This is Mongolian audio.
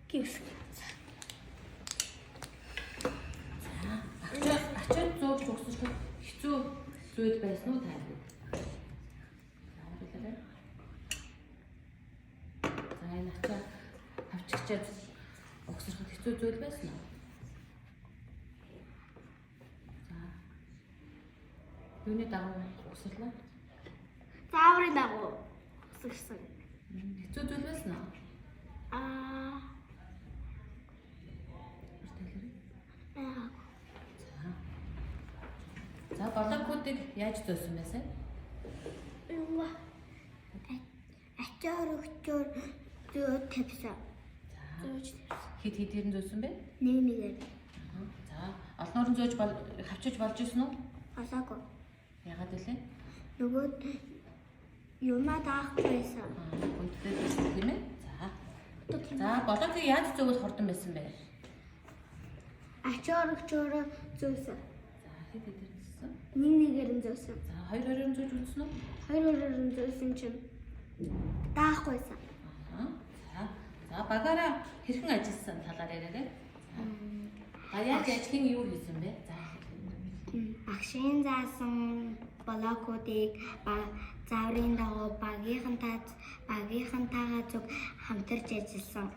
Гівсэг. За ачаад зууж өгсөж хэцүү зүйл байсан уу таа? За энэ ачаа авчигчаад өгсөж хэцүү зүйл байсан уу? За. Юуны дагуу өгсөрлөө? Зааврын дагуу өсгсөн. Хэцүү зүйл байсан уу? За болоокуудыг яаж зөөсөн байсан? Ачаар өгчөөр зөө тавьсан. Хэд хэдээр нь зөөсөн бэ? Нэгээр. За олноорн зөөж хавчиж болж исэн үү? Болоогүй. Ягаад вэ? Нөгөө юмаа даахгүй байсан. Гүнттэй байсан тийм ээ. За болоокийг яаж зөөвөл хордон байсан бэ? Ачаар өгчөөр зөөсөн. За хэд хэдээр нь зөөсөн? Нэгээр нь зөөсөн. За 2-2-оор зөөж үзсэн үү? 2-2-оор нь зөөсөн чинь даахгүйсэн. За багаараа хэрхэн ажилласан талаар яриарай. Гаяад ажлын юу хийсэн бэ? За багшийн заасан блокуудыг зааврын дагуу багийнхантайгаа зөв хамтарч ажилласан.